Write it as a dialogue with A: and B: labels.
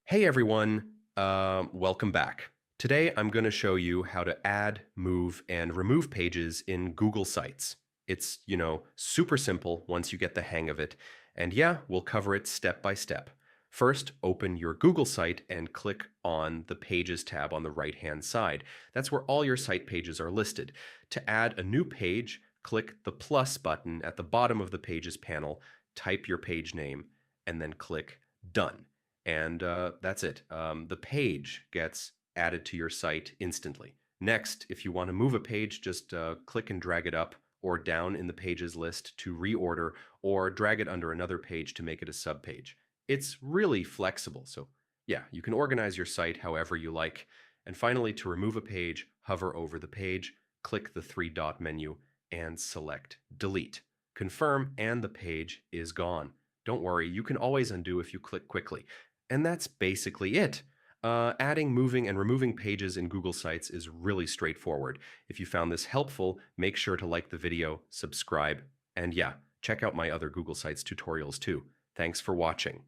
A: Hey everyone, welcome back. Today I'm going to show you how to add, move, and remove pages in Google Sites. It's, super simple once you get the hang of it. And yeah, we'll cover it step by step. First, open your Google site and click on the Pages tab on the right-hand side. That's where all your site pages are listed. To add a new page, click the plus button at the bottom of the Pages panel, type your page name, and then click Done. And that's it. The page gets added to your site instantly. Next, if you want to move a page, just click and drag it up or down in the pages list to reorder, or drag it under another page to make it a subpage. It's really flexible. So yeah, you can organize your site however you like. And finally, to remove a page, hover over the page, click the three-dot menu, and select Delete. Confirm, and the page is gone. Don't worry, you can always undo if you click quickly. And that's basically it. Adding, moving, and removing pages in Google Sites is really straightforward. If you found this helpful, make sure to like the video, subscribe, and yeah, check out my other Google Sites tutorials too. Thanks for watching.